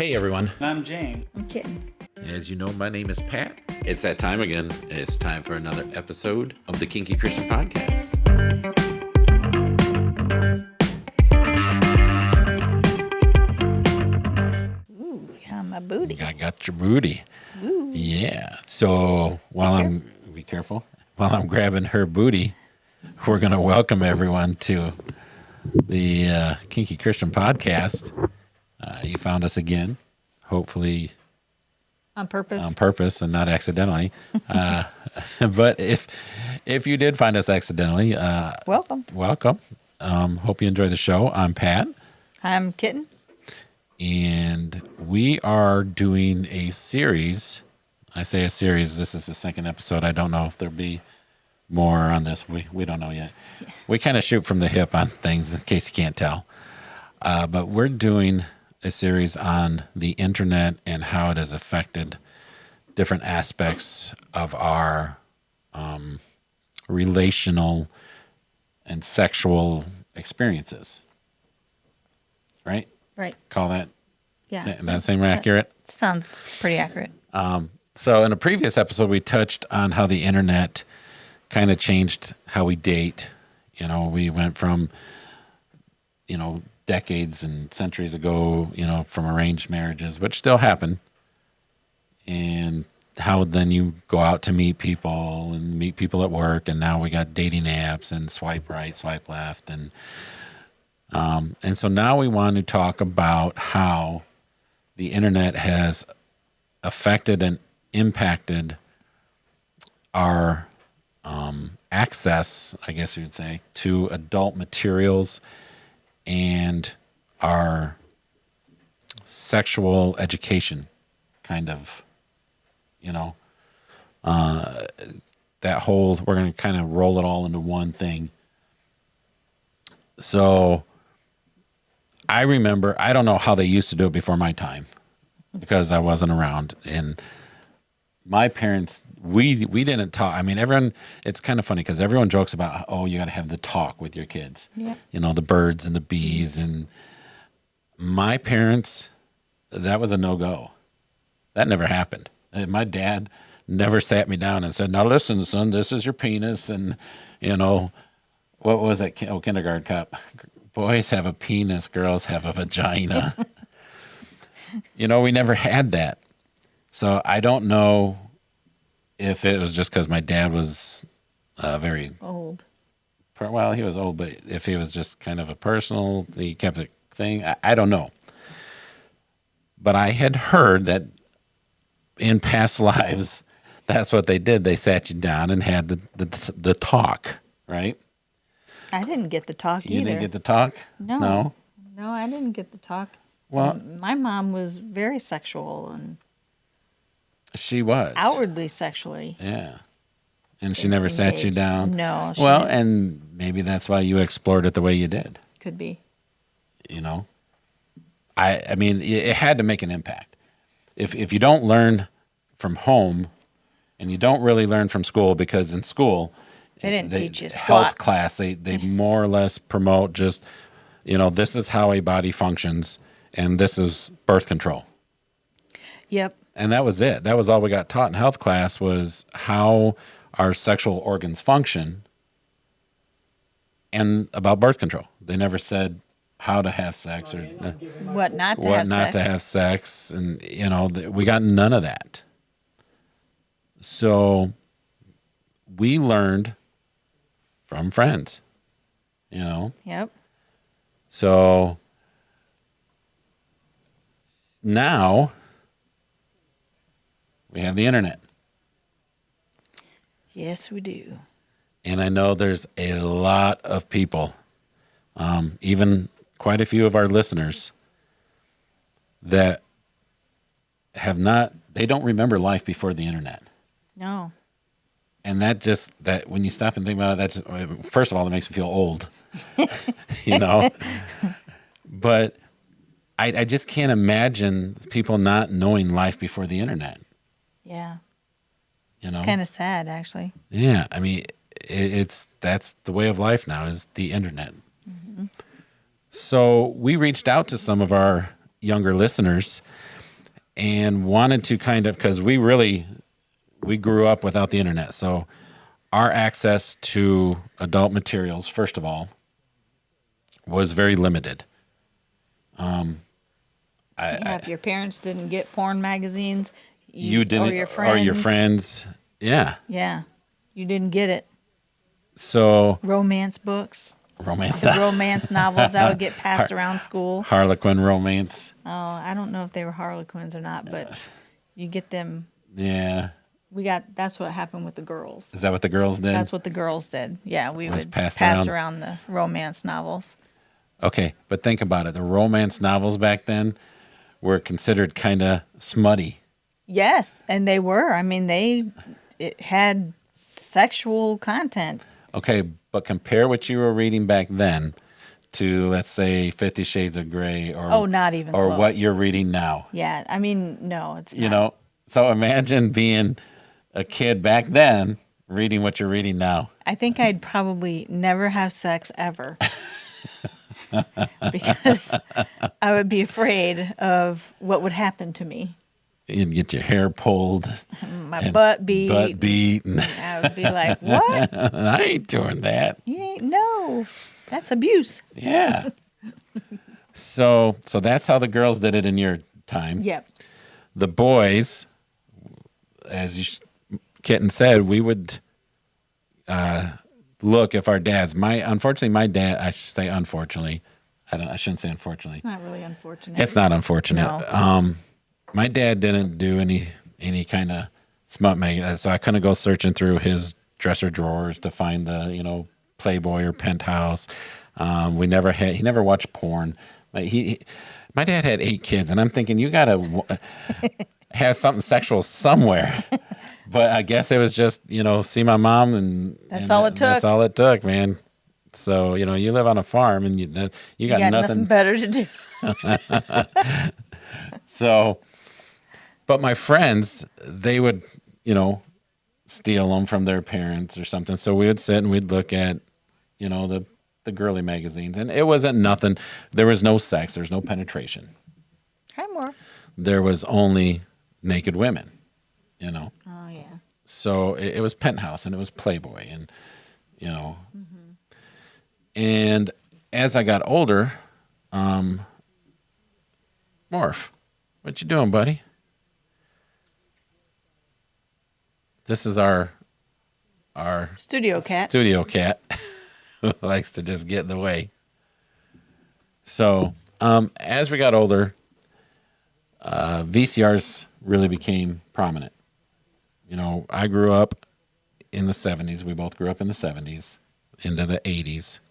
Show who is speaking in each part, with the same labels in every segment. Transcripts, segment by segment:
Speaker 1: Hey everyone.
Speaker 2: I'm Jane.
Speaker 3: I'm Kitten.
Speaker 1: As you know, my name is Pat. It's that time again. It's time for another episode of the Kinky Christian Podcast.
Speaker 3: Ooh, yeah, my booty.
Speaker 1: I got your booty.
Speaker 3: Ooh.
Speaker 1: Yeah. So be careful. While I'm grabbing her booty, we're going to welcome everyone to the Kinky Christian Podcast. You found us again, hopefully
Speaker 3: On purpose.
Speaker 1: on purpose and not accidentally. But if you did find us accidentally,
Speaker 3: Welcome.
Speaker 1: welcome. Hope you enjoy the show. I'm Pat,
Speaker 3: I'm Kitten.
Speaker 1: and we are doing a series. I say a series. This is the second episode. I don't know if there'll be more on this. We don't know yet. Yeah. We kind of shoot from the hip on things in case you can't tell. But we're doing a series on the internet and how it has affected different aspects of our relational and sexual experiences. Right?
Speaker 3: Right.
Speaker 1: Call that,
Speaker 3: Yeah.
Speaker 1: that seem accurate?
Speaker 3: Sounds pretty accurate.
Speaker 1: So in a previous episode, we touched on how the internet kind of changed how we date. You know, we went from, decades and centuries ago, from arranged marriages, which still happen, and how then you go out to meet people and meet people at work, and now we got dating apps and swipe right, swipe left, and so now we want to talk about how the internet has affected and impacted our access, I guess you would say, to adult materials and our sexual education, kind of, that whole, we're going to kind of roll it all into one thing. So I remember, I don't know how they used to do it before my time because I wasn't around, and my parents, we didn't talk. I mean, everyone, it's kind of funny because everyone jokes about, oh, you got to have the talk with your kids.
Speaker 3: Yeah.
Speaker 1: The birds and the bees. And my parents, that was a no-go. That never happened. And my dad never sat me down and said, now listen, son, this is your penis. And, what was that? Oh, kindergarten cop. Boys have a penis, girls have a vagina. We never had that. So I don't know if it was just because my dad was very
Speaker 3: Old.
Speaker 1: Well, he was old, but if he was just kind of a personal, he kept a thing. I don't know. But I had heard that in past lives, that's what they did. They sat you down and had the talk, right?
Speaker 3: I didn't get the talk either.
Speaker 1: You didn't get the talk?
Speaker 3: No, I didn't get the talk.
Speaker 1: Well,
Speaker 3: my mom was very sexual and
Speaker 1: she was.
Speaker 3: outwardly sexually.
Speaker 1: Yeah. And she never sat you down?
Speaker 3: No.
Speaker 1: Well,
Speaker 3: didn't.
Speaker 1: and maybe that's why you explored it the way you did.
Speaker 3: Could be.
Speaker 1: I mean, it had to make an impact. If you don't learn from home and you don't really learn from school, because in school,
Speaker 3: They didn't teach you
Speaker 1: health
Speaker 3: squat.
Speaker 1: class, they more or less promote just, this is how a body functions and this is birth control.
Speaker 3: Yep.
Speaker 1: And that was it. That was all we got taught in health class, was how our sexual organs function and about birth control. They never said how to have sex or
Speaker 3: What not to
Speaker 1: what
Speaker 3: have
Speaker 1: not
Speaker 3: sex.
Speaker 1: to have sex. And, we got none of that. So we learned from friends,
Speaker 3: Yep.
Speaker 1: So now we have the internet.
Speaker 3: Yes, we do.
Speaker 1: And I know there's a lot of people, even quite a few of our listeners, that they don't remember life before the internet.
Speaker 3: No.
Speaker 1: And that when you stop and think about it, first of all, that makes me feel old, But I just can't imagine people not knowing life before the internet.
Speaker 3: Yeah.
Speaker 1: You know,
Speaker 3: It's kind of sad, actually.
Speaker 1: yeah. I mean, that's the way of life now, is the internet. Mm-hmm. So we reached out to some of our younger listeners and wanted to kind of, because we grew up without the internet. So our access to adult materials, first of all, was very limited.
Speaker 3: Yeah, if your parents didn't get porn magazines,
Speaker 1: You didn't,
Speaker 3: or your friends.
Speaker 1: or your friends. Yeah.
Speaker 3: Yeah, you didn't get it.
Speaker 1: So
Speaker 3: Romance books,
Speaker 1: romance,
Speaker 3: the romance novels that would get passed around school.
Speaker 1: Harlequin romance.
Speaker 3: Oh, I don't know if they were Harlequins or not, but you get them.
Speaker 1: Yeah.
Speaker 3: That's what happened with the girls.
Speaker 1: Is that what the girls did?
Speaker 3: That's what the girls did. Yeah, we
Speaker 1: Was
Speaker 3: would
Speaker 1: pass
Speaker 3: pass
Speaker 1: around?
Speaker 3: around the romance novels.
Speaker 1: Okay, but think about it. The romance novels back then were considered kind of smutty.
Speaker 3: Yes, and they were. I mean, it had sexual content.
Speaker 1: Okay, but compare what you were reading back then to, let's say, 50 Shades of Grey, or
Speaker 3: Not even
Speaker 1: or
Speaker 3: close.
Speaker 1: what you're reading now.
Speaker 3: Yeah, I mean, no, it's
Speaker 1: You
Speaker 3: not.
Speaker 1: know, so imagine being a kid back then reading what you're reading now.
Speaker 3: I think I'd probably never have sex ever. Because I would be afraid of what would happen to me.
Speaker 1: You'd get your hair pulled,
Speaker 3: My butt beat.
Speaker 1: butt beat, and
Speaker 3: I would be like, what?
Speaker 1: I ain't doing that.
Speaker 3: You ain't, no, that's abuse.
Speaker 1: Yeah. So that's how the girls did it in your time.
Speaker 3: Yep.
Speaker 1: The boys, as Kitten said, we would look if our dads. Unfortunately, my dad. I should say unfortunately. I shouldn't say unfortunately.
Speaker 3: It's not really unfortunate.
Speaker 1: It's not unfortunate.
Speaker 3: No.
Speaker 1: My dad didn't do any kind of smut magazine, so I couldn't go searching through his dresser drawers to find the Playboy or Penthouse. He never watched porn. My dad had 8 kids, and I'm thinking you gotta have something sexual somewhere. But I guess it was just see my mom, and
Speaker 3: That's all it took.
Speaker 1: That's all it took, man. So you live on a farm, and you got
Speaker 3: nothing better to do.
Speaker 1: So, but my friends, they would, steal them from their parents or something. So we would sit and we'd look at, the girly magazines, and it wasn't nothing. There was no sex. There was no penetration.
Speaker 3: Hi, more.
Speaker 1: There was only naked women,
Speaker 3: Oh, yeah.
Speaker 1: So it was Penthouse and it was Playboy, and and as I got older, Morph, what you doing, buddy? This is our
Speaker 3: Studio cat.
Speaker 1: Studio cat who likes to just get in the way. So as we got older, VCRs really became prominent. I grew up in the 70s. We both grew up in the 70s, into the 80s.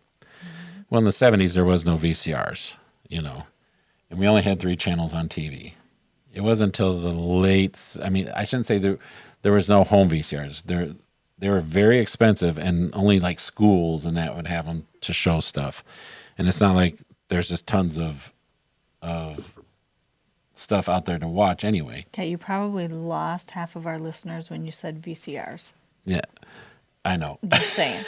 Speaker 1: Well, in the 70s, there was no VCRs, and we only had 3 channels on TV. It wasn't until the I shouldn't say there was no home VCRs. They were very expensive, and only like schools and that would have them to show stuff. And it's not like there's just tons of stuff out there to watch anyway.
Speaker 3: Okay, you probably lost half of our listeners when you said VCRs.
Speaker 1: Yeah, I know.
Speaker 3: Just saying.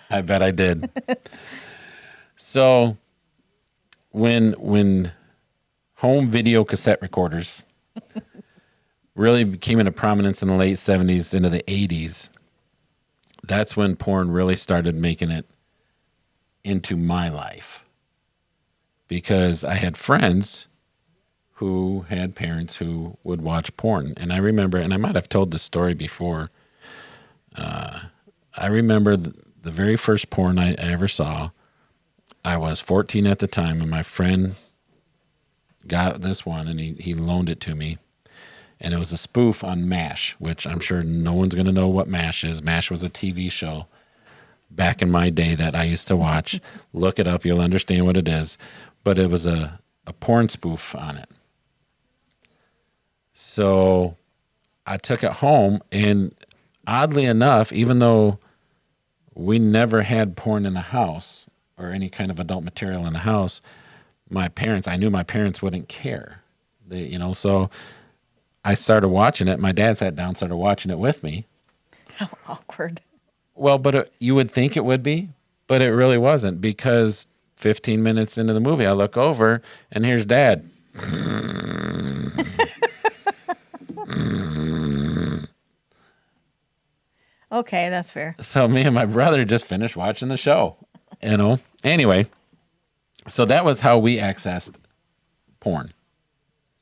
Speaker 1: I bet I did. So when home video cassette recorders really came into prominence in the late 70s into the 80s, that's when porn really started making it into my life. Because I had friends who had parents who would watch porn. And I remember, and I might have told this story before, I remember the very first porn I ever saw. I was 14 at the time, and my friend got this one, and he loaned it to me. And it was a spoof on MASH, which I'm sure no one's going to know what MASH is. MASH was a TV show back in my day that I used to watch. Look it up. You'll understand what it is. But it was a porn spoof on it. So I took it home, and oddly enough, even though we never had porn in the house or any kind of adult material in the house, I knew my parents wouldn't care. So I started watching it. My dad sat down, started watching it with me.
Speaker 3: How awkward.
Speaker 1: Well, but you would think it would be, but it really wasn't, because 15 minutes into the movie, I look over and here's Dad
Speaker 3: Okay, that's fair.
Speaker 1: So me and my brother just finished watching the show, you know. Anyway, so that was how we accessed porn,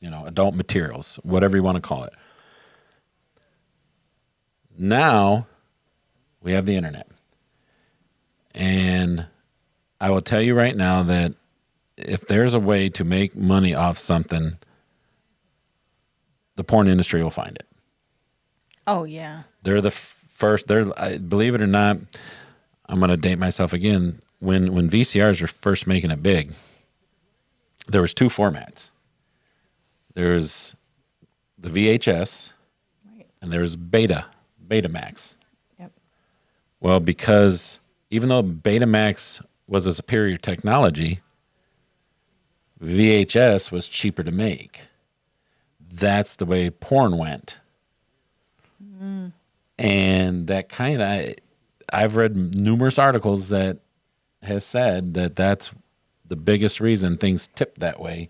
Speaker 1: you know, adult materials, whatever you want to call it. Now we have the internet. And I will tell you right now that if there's a way to make money off something, the porn industry will find it.
Speaker 3: Oh, yeah.
Speaker 1: They're the first. Believe it or not, I'm going to date myself again. When VCRs were first making it big, there was two formats. There's the VHS,
Speaker 3: Right.
Speaker 1: and there's Betamax.
Speaker 3: Yep.
Speaker 1: Well, because even though Betamax was a superior technology, VHS was cheaper to make. That's the way porn went. And that kind of, I've read numerous articles that has said that that's the biggest reason things tipped that way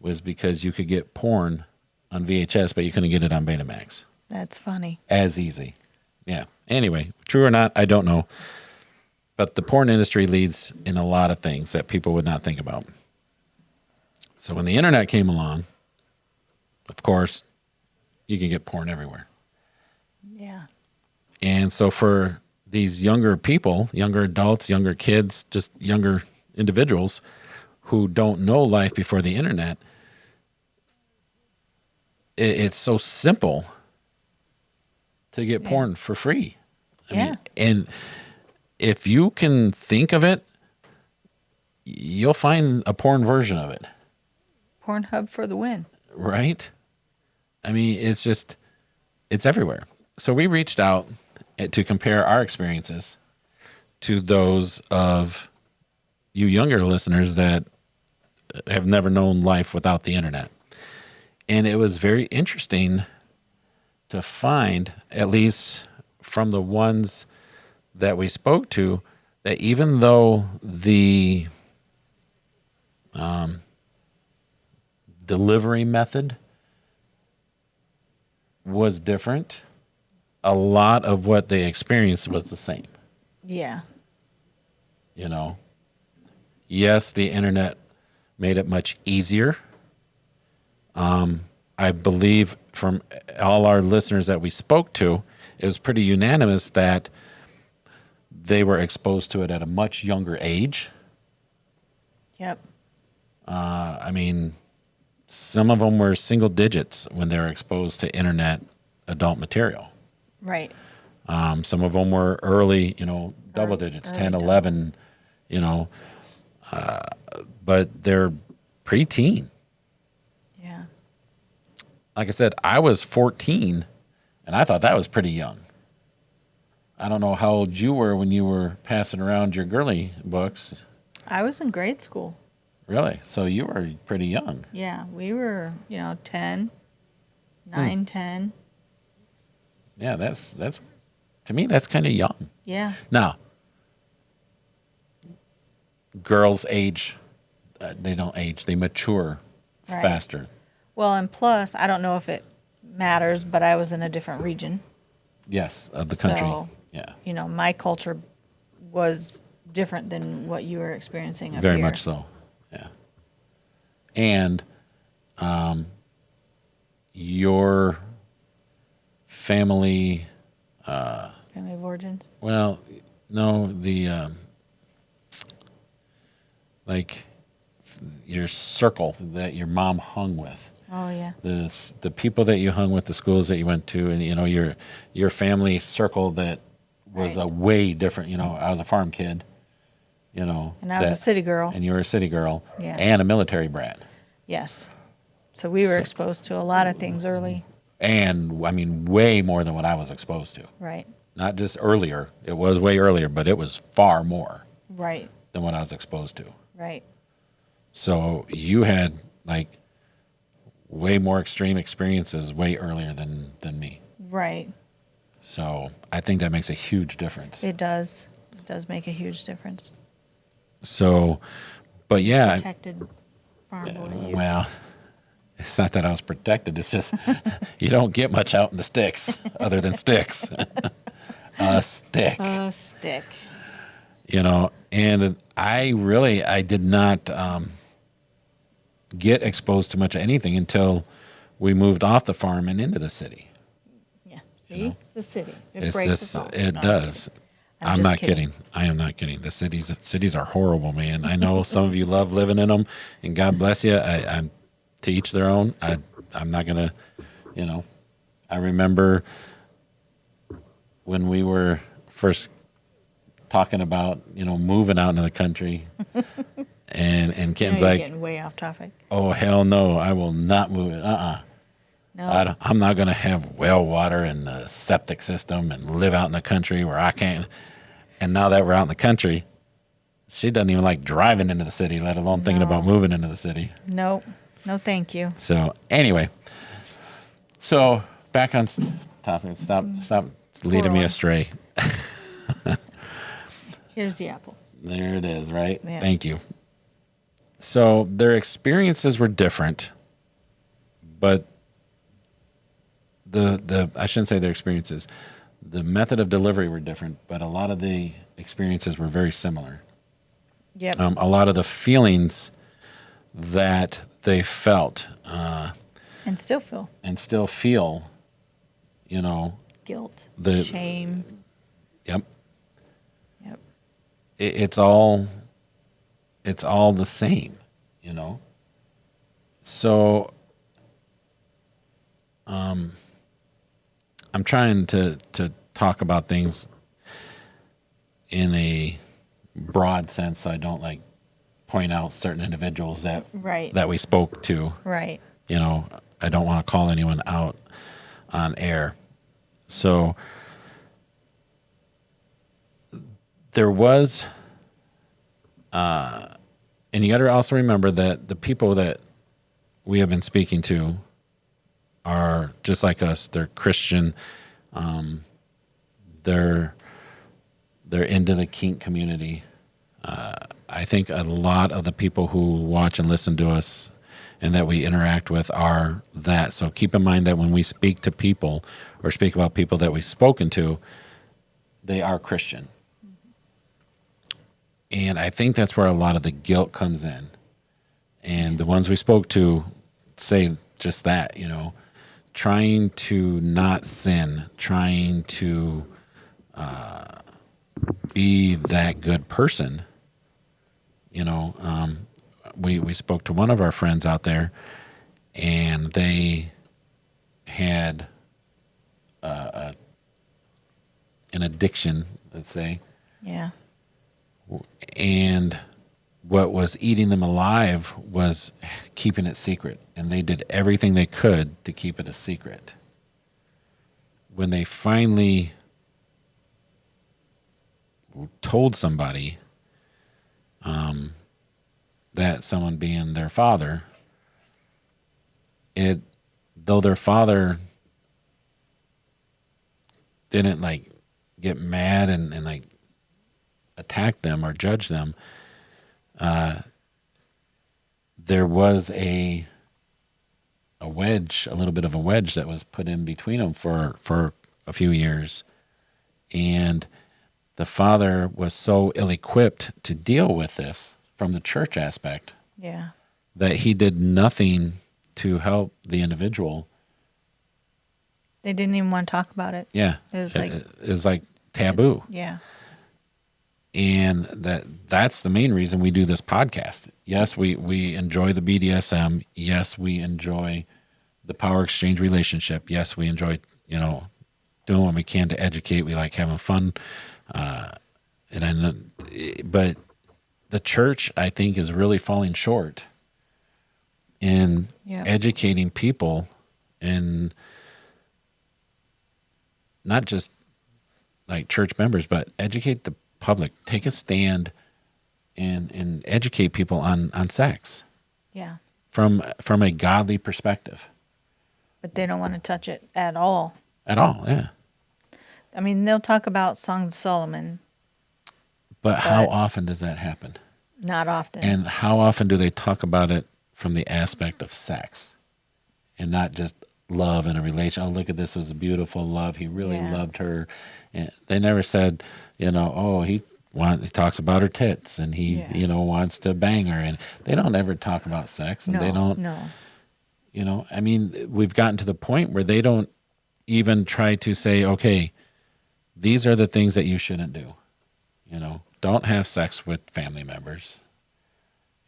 Speaker 1: was because you could get porn on VHS, but you couldn't get it on Betamax
Speaker 3: That's funny.
Speaker 1: as easy. Yeah. Anyway, true or not, I don't know. But the porn industry leads in a lot of things that people would not think about. So when the internet came along, of course, you can get porn everywhere.
Speaker 3: Yeah.
Speaker 1: And so for these younger people, younger adults, younger kids, just younger individuals who don't know life before the internet, it's so simple to get porn for free. I mean, and if you can think of it, you'll find a porn version of it.
Speaker 3: Pornhub for the win.
Speaker 1: Right? I mean, it's everywhere. So we reached out to compare our experiences to those of you younger listeners that have never known life without the internet. And it was very interesting to find, at least from the ones that we spoke to, that even though the delivery method was different, a lot of what they experienced was the same.
Speaker 3: Yeah.
Speaker 1: You know, yes, the internet made it much easier. I believe from all our listeners that we spoke to, it was pretty unanimous that they were exposed to it at a much younger age.
Speaker 3: Yep.
Speaker 1: I mean, some of them were single digits when they were exposed to internet adult material.
Speaker 3: Right.
Speaker 1: Some of them were early, double digits,
Speaker 3: early
Speaker 1: 10,
Speaker 3: double.
Speaker 1: 11, but they're preteen.
Speaker 3: Yeah.
Speaker 1: Like I said, I was 14, and I thought that was pretty young. I don't know how old you were when you were passing around your girly books.
Speaker 3: I was in grade school.
Speaker 1: Really? So you were pretty young.
Speaker 3: Yeah. We were, 10, 9, 10.
Speaker 1: Yeah, that's to me, that's kind of young.
Speaker 3: Yeah.
Speaker 1: Now, girls age, they don't age, they mature
Speaker 3: Right.
Speaker 1: faster.
Speaker 3: Well, and plus, I don't know if it matters, but I was in a different region.
Speaker 1: Yes, of the country.
Speaker 3: So,
Speaker 1: Yeah,
Speaker 3: my culture was different than what you were experiencing up
Speaker 1: very
Speaker 3: here.
Speaker 1: much so. Yeah. And your family,
Speaker 3: Family of origins.
Speaker 1: well, no, the like your circle that your mom hung with.
Speaker 3: Oh, yeah.
Speaker 1: The people that you hung with, the schools that you went to, and your family circle that was
Speaker 3: Right.
Speaker 1: a way different. I was a farm kid.
Speaker 3: And I was a city girl.
Speaker 1: and you were a city girl,
Speaker 3: Yeah.
Speaker 1: and a military brat,
Speaker 3: Yes. So we were
Speaker 1: So-
Speaker 3: exposed to a lot of things early.
Speaker 1: and I mean way more than what I was exposed to.
Speaker 3: Right.
Speaker 1: Not just earlier; it was way earlier, but it was far more
Speaker 3: Right.
Speaker 1: than what I was exposed to.
Speaker 3: Right.
Speaker 1: So you had like way more extreme experiences way earlier than me.
Speaker 3: Right.
Speaker 1: So I think that makes a huge difference.
Speaker 3: It does. It does make a huge difference.
Speaker 1: So, but yeah,
Speaker 3: Protected farm boy.
Speaker 1: well, It's not that I was protected. It's just you don't get much out in the sticks other than sticks. A stick.
Speaker 3: A stick.
Speaker 1: And I did not get exposed to much of anything until we moved off the farm and into the city.
Speaker 3: Yeah. See, it's the city. It
Speaker 1: It's
Speaker 3: breaks
Speaker 1: just,
Speaker 3: us all.
Speaker 1: it
Speaker 3: No,
Speaker 1: does. I'm
Speaker 3: just
Speaker 1: not kidding. I am not kidding. The cities are horrible, man. I know some of you love living in them, and God bless you. I'm to each their own. I'm not gonna, I remember when we were first talking about moving out into the country, and Ken's
Speaker 3: you're
Speaker 1: like,
Speaker 3: getting way off topic.
Speaker 1: "Oh hell no, I will not move it.
Speaker 3: No.
Speaker 1: I'm not gonna have well water and the septic system and live out in the country where I can't." And now that we're out in the country, she doesn't even like driving into the city, let alone thinking
Speaker 3: No.
Speaker 1: about moving into the city.
Speaker 3: Nope. No, thank you.
Speaker 1: So anyway, back on topic. Stop leading me
Speaker 3: Squirreling.
Speaker 1: astray.
Speaker 3: Here's the apple.
Speaker 1: There it is, right?
Speaker 3: Yeah.
Speaker 1: Thank you. So their experiences were different, but the I shouldn't say their experiences. The method of delivery were different, but a lot of the experiences were very similar.
Speaker 3: Yep.
Speaker 1: A lot of the feelings that they felt
Speaker 3: And still feel
Speaker 1: and still feel,
Speaker 3: guilt,
Speaker 1: The-
Speaker 3: shame.
Speaker 1: yep,
Speaker 3: Yep.
Speaker 1: it's all the same, So, I'm trying to talk about things in a broad sense, so I don't like point out certain individuals that
Speaker 3: Right.
Speaker 1: we spoke to.
Speaker 3: Right.
Speaker 1: I don't want to call anyone out on air. So there was, and you got to also remember that the people that we have been speaking to are just like us. They're Christian. They're into the kink community. I think a lot of the people who watch and listen to us and that we interact with are that. So keep in mind that when we speak to people or speak about people that we've spoken to, they are Christian. And I think that's where a lot of the guilt comes in. And the ones we spoke to say just that, trying to not sin, trying to be that good person. We spoke to one of our friends out there, and they had an addiction, let's say,
Speaker 3: Yeah.
Speaker 1: and what was eating them alive was keeping it secret, and they did everything they could to keep it a secret. When they finally told somebody, that someone being their father, though their father didn't like get mad and like attack them or judge them, there was a wedge, a little bit of a wedge that was put in between them for a few years. And the father was so ill-equipped to deal with this from the church aspect
Speaker 3: Yeah.
Speaker 1: that he did nothing to help the individual.
Speaker 3: They didn't even want to talk about it.
Speaker 1: Yeah.
Speaker 3: It
Speaker 1: was like taboo.
Speaker 3: Yeah.
Speaker 1: And that's the main reason we do this podcast. Yes, we enjoy the BDSM. Yes, we enjoy the power exchange relationship. Yes, we enjoy, doing what we can to educate. We like having fun. But the church, I think, is really falling short in
Speaker 3: Yep.
Speaker 1: educating people, and not just like church members, but educate the public. Take a stand and educate people on sex
Speaker 3: Yeah.
Speaker 1: from a godly perspective.
Speaker 3: But they don't want to touch it at all.
Speaker 1: At all, yeah.
Speaker 3: I mean, they'll talk about Song of Solomon.
Speaker 1: But how often does that happen?
Speaker 3: Not often.
Speaker 1: And how often do they talk about it from the aspect of sex? and not just love in a relation. Oh, look at this, was a beautiful love. He really
Speaker 3: Yeah.
Speaker 1: loved her. And they never said, oh, he talks about her tits and he,
Speaker 3: Yeah.
Speaker 1: wants to bang her. And they don't ever talk about sex. And they don't,
Speaker 3: No.
Speaker 1: I mean, we've gotten to the point where they don't even try to say, okay, these are the things that you shouldn't do. Don't have sex with family members.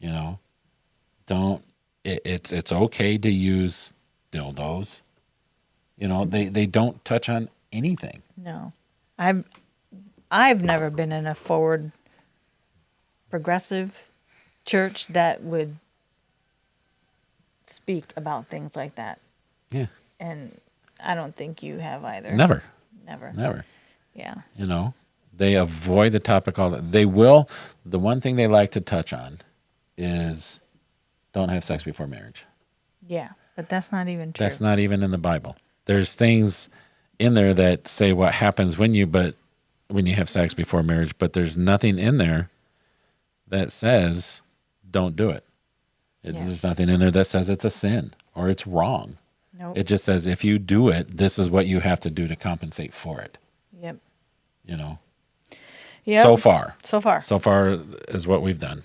Speaker 1: Don't. It's okay to use dildos. They don't touch on anything.
Speaker 3: No. I've never been in a forward progressive church that would speak about things like that.
Speaker 1: Yeah.
Speaker 3: And I don't think you have either.
Speaker 1: Never.
Speaker 3: Never. Yeah.
Speaker 1: They avoid the topic all they will. The one thing they like to touch on is don't have sex before marriage.
Speaker 3: Yeah. But that's not even true.
Speaker 1: That's not even in the Bible. There's things in there that say what happens when you have sex before marriage, but there's nothing in there that says don't do it. There's nothing in there that says it's a sin or it's wrong.
Speaker 3: Nope.
Speaker 1: It just says if you do it, this is what you have to do to compensate for it.
Speaker 3: Yep.
Speaker 1: Yep. So far is what we've done.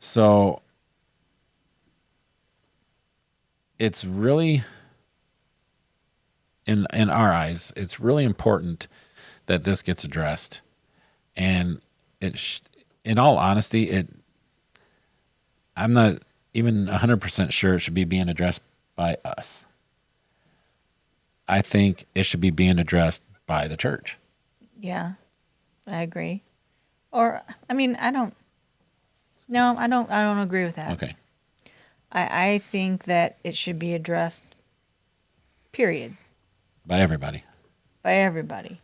Speaker 1: So it's really, in our eyes, it's really important that this gets addressed. And in all honesty, I'm not even 100% sure it should be being addressed by us. I think it should be being addressed by the church.
Speaker 3: Yeah, I agree. Or, I mean, I don't agree with that.
Speaker 1: Okay.
Speaker 3: I think that it should be addressed, period.
Speaker 1: By everybody.
Speaker 3: By everybody.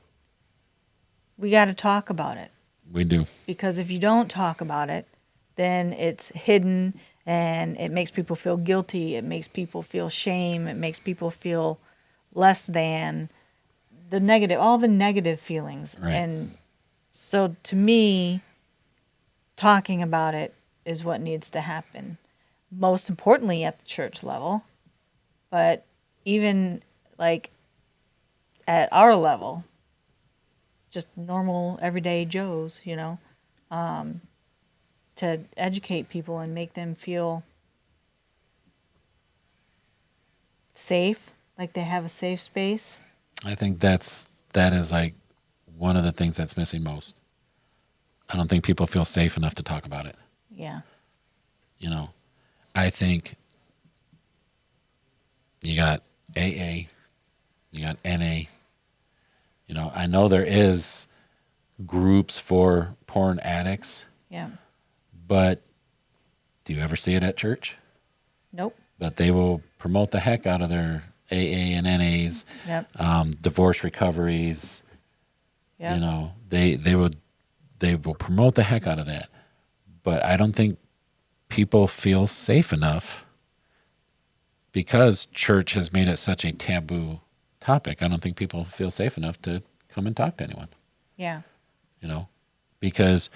Speaker 3: We got to talk about it.
Speaker 1: We do.
Speaker 3: Because if you don't talk about it, then it's hidden and it makes people feel guilty. It makes people feel shame. It makes people feel less than all the negative feelings.
Speaker 1: Right.
Speaker 3: And so to me, talking about it is what needs to happen. Most importantly at the church level, but even like at our level, just normal everyday Joes, to educate people and make them feel safe, like they have a safe space.
Speaker 1: I think that is like one of the things that's missing most. I don't think people feel safe enough to talk about it.
Speaker 3: Yeah.
Speaker 1: I think you got AA, you got NA. I know there is groups for porn addicts.
Speaker 3: Yeah.
Speaker 1: But do you ever see it at church?
Speaker 3: Nope.
Speaker 1: But they will promote the heck out of their AA and NAs,
Speaker 3: Yep.
Speaker 1: Divorce recoveries.
Speaker 3: Yep.
Speaker 1: They will promote the heck out of that. But I don't think people feel safe enough because church has made it such a taboo topic. I don't think people feel safe enough to come and talk to anyone.
Speaker 3: Yeah.
Speaker 1: Because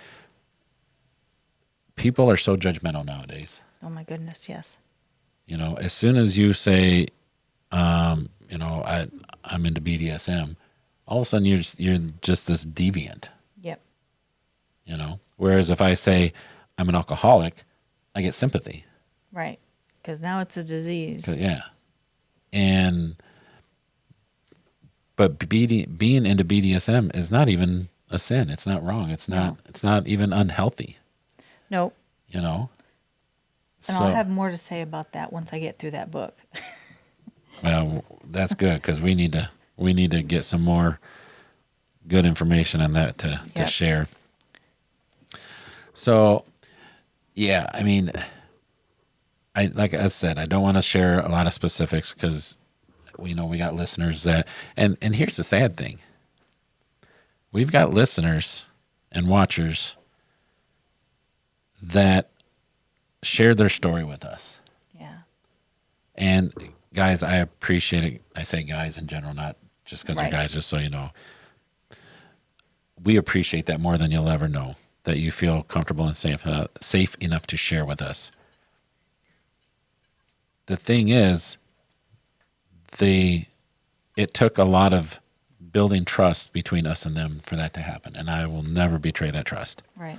Speaker 1: people are so judgmental nowadays.
Speaker 3: Oh my goodness, yes.
Speaker 1: As soon as you say, I'm into BDSM, all of a sudden you're just this deviant.
Speaker 3: Yep.
Speaker 1: Whereas if I say I'm an alcoholic, I get sympathy.
Speaker 3: Right. Because now it's a disease.
Speaker 1: Yeah. But being into BDSM is not even a sin. It's not wrong. It's not even unhealthy.
Speaker 3: Nope.
Speaker 1: And
Speaker 3: I'll have more to say about that once I get through that book.
Speaker 1: Well, that's good because we need to get some more good information on that to share. So, yeah, I mean, like I said, I don't want to share a lot of specifics because we got listeners that, and here's the sad thing. We've got listeners and watchers that share their story with us.
Speaker 3: Yeah.
Speaker 1: And guys, I appreciate it. I say guys in general, not just because they're guys, just so you know. We appreciate that more than you'll ever know, that you feel comfortable and safe enough to share with us. the thing is, it took a lot of building trust between us and them for that to happen, and I will never betray that trust.
Speaker 3: Right.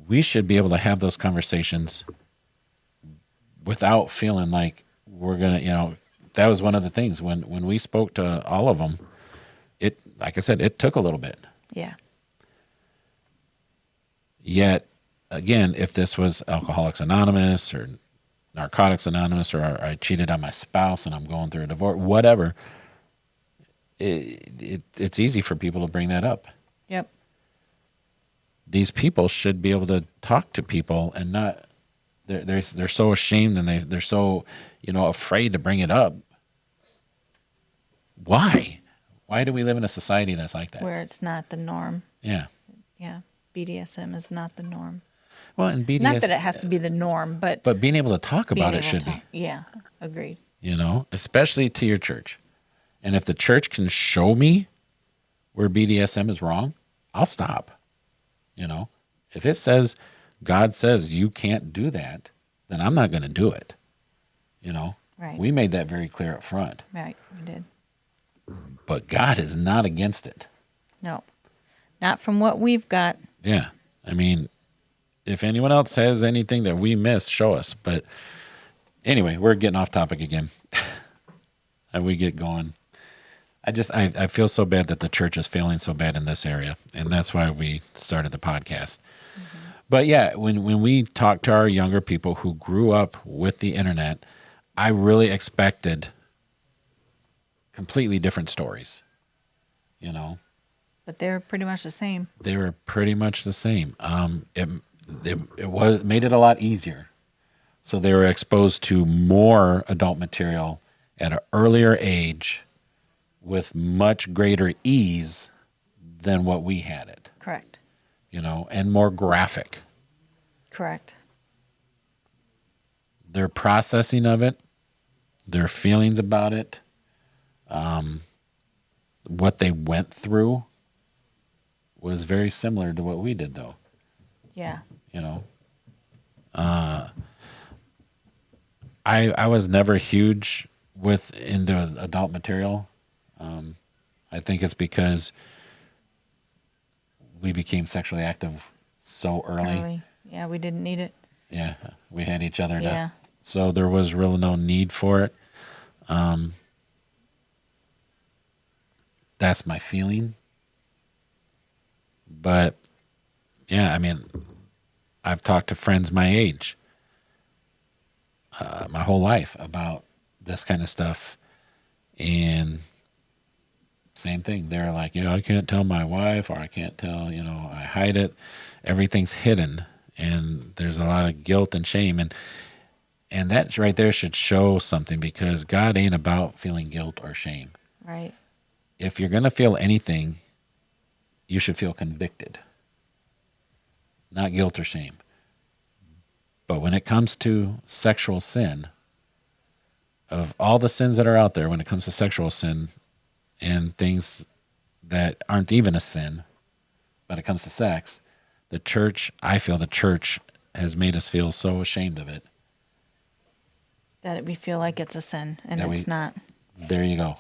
Speaker 1: We should be able to have those conversations without feeling like we're gonna, that was one of the things when we spoke to all of them. It, like I said, it took a little bit.
Speaker 3: Yeah.
Speaker 1: Yet, again, if this was Alcoholics Anonymous or Narcotics Anonymous, or I cheated on my spouse and I'm going through a divorce, whatever, it's easy for people to bring that up.
Speaker 3: Yep.
Speaker 1: These people should be able to talk to people and not. They're so ashamed and they're so afraid to bring it up. Why? Why do we live in a society that's like that?
Speaker 3: Where it's not the norm.
Speaker 1: Yeah.
Speaker 3: Yeah. BDSM is not the norm.
Speaker 1: Well, and BDSM.
Speaker 3: Not that it has to be the norm, but
Speaker 1: being able to talk about it should be.
Speaker 3: Yeah, agreed.
Speaker 1: Especially to your church. And if the church can show me where BDSM is wrong, I'll stop. If it says, God says you can't do that, then I'm not going to do it.
Speaker 3: Right.
Speaker 1: We made that very clear up front.
Speaker 3: Right, we did.
Speaker 1: But God is not against it.
Speaker 3: No, not from what we've got.
Speaker 1: Yeah. I mean, if anyone else has anything that we missed, show us. But anyway, we're getting off topic again. And we get going. I feel so bad that the church is failing so bad in this area. And that's why we started the podcast. Mm-hmm. But yeah, when we talk to our younger people who grew up with the internet, I really expected completely different stories,
Speaker 3: But they're pretty much the same.
Speaker 1: They were pretty much the same. It made it a lot easier. So they were exposed to more adult material at an earlier age with much greater ease than what we had it.
Speaker 3: Correct.
Speaker 1: And more graphic.
Speaker 3: Correct.
Speaker 1: Their processing of it, their feelings about it, what they went through was very similar to what we did, though.
Speaker 3: Yeah.
Speaker 1: I was never huge into adult material. I think it's because we became sexually active so early.
Speaker 3: Yeah, we didn't need it.
Speaker 1: Yeah, we had each other
Speaker 3: Yeah.
Speaker 1: So there was really no need for it. That's my feeling. But yeah, I mean, I've talked to friends my age, my whole life about this kind of stuff, and same thing. They're like, I can't tell my wife, or I can't tell, I hide it. Everything's hidden, and there's a lot of guilt and shame, and that right there should show something, because God ain't about feeling guilt or shame.
Speaker 3: Right.
Speaker 1: If you're gonna feel anything, you should feel convicted, not guilt or shame. But when it comes to sexual sin, of all the sins that are out there, when it comes to sexual sin and things that aren't even a sin, when it comes to sex, I feel the church has made us feel so ashamed of it.
Speaker 3: That we feel like it's a sin, and it's not.
Speaker 1: There you go.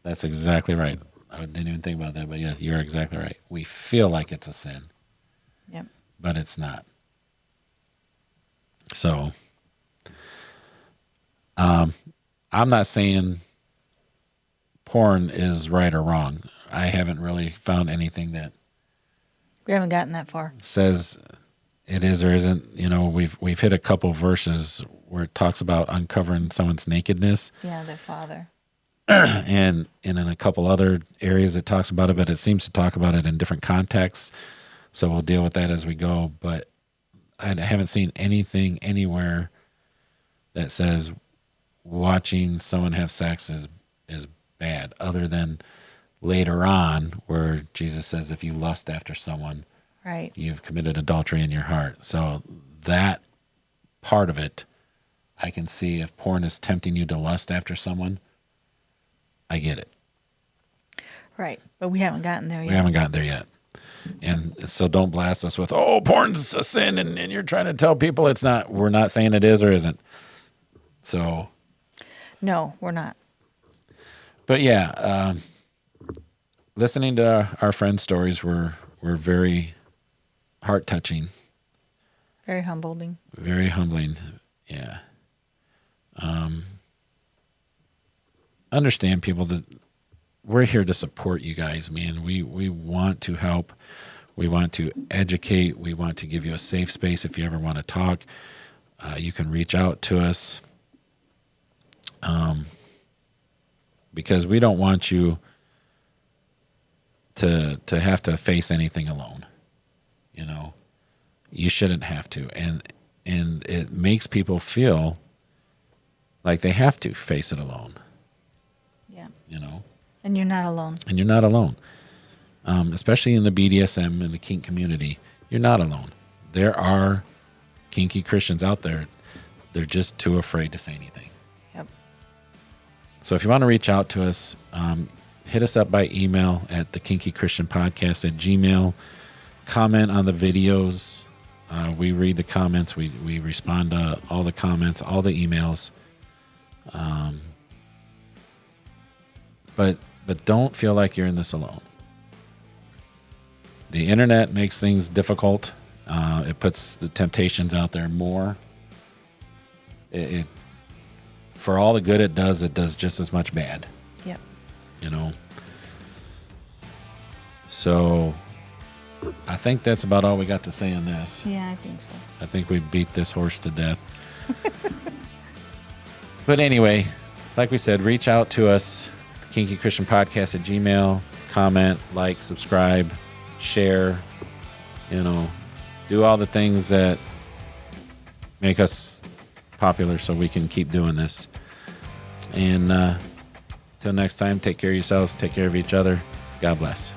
Speaker 1: That's exactly right. I didn't even think about that, but yeah, you're exactly right. We feel like it's a sin.
Speaker 3: Yep.
Speaker 1: But it's not. So, I'm not saying porn is right or wrong. I haven't really found anything that
Speaker 3: We haven't gotten that far.
Speaker 1: says it is or isn't. We've hit a couple verses where it talks about uncovering someone's nakedness.
Speaker 3: Yeah, their father.
Speaker 1: And in a couple other areas it talks about it, but it seems to talk about it in different contexts. So we'll deal with that as we go. But I haven't seen anything anywhere that says watching someone have sex is bad, other than later on where Jesus says if you lust after someone,
Speaker 3: Right.
Speaker 1: you've committed adultery in your heart. So that part of it, I can see. If porn is tempting you to lust after someone, I get it.
Speaker 3: Right. But we haven't gotten there yet.
Speaker 1: We haven't gotten there yet. And so don't blast us with, porn's a sin, and you're trying to tell people it's not. We're not saying it is or isn't. So,
Speaker 3: No, we're not.
Speaker 1: but yeah, listening to our friends' stories were very heart touching,
Speaker 3: Very humbling.
Speaker 1: very humbling. Yeah. Understand, people, that we're here to support you guys, man. We want to help. We want to educate. We want to give you a safe space. If you ever want to talk, you can reach out to us. Because we don't want you to have to face anything alone. You know, you shouldn't have to, and it makes people feel like they have to face it alone.
Speaker 3: Yeah.
Speaker 1: You know,
Speaker 3: And you're not alone.
Speaker 1: and you're not alone. Especially in the BDSM and the kink community, you're not alone. There are kinky Christians out there. They're just too afraid to say anything.
Speaker 3: Yep.
Speaker 1: So if you want to reach out to us, hit us up by email at thekinkychristianpodcast@gmail.com. Comment on the videos. We read the comments. We respond to all the comments, all the emails. But don't feel like you're in this alone. The internet makes things difficult. It puts the temptations out there more. It for all the good it does just as much bad.
Speaker 3: Yep.
Speaker 1: You know. So I think that's about all we got to say on this.
Speaker 3: Yeah, I think so.
Speaker 1: I think we beat this horse to death. But anyway, like we said, reach out to us, the Kinky Christian Podcast at Gmail. Comment, like, subscribe, share. You know, do all the things that make us popular so we can keep doing this. And till next time, take care of yourselves, take care of each other. God bless.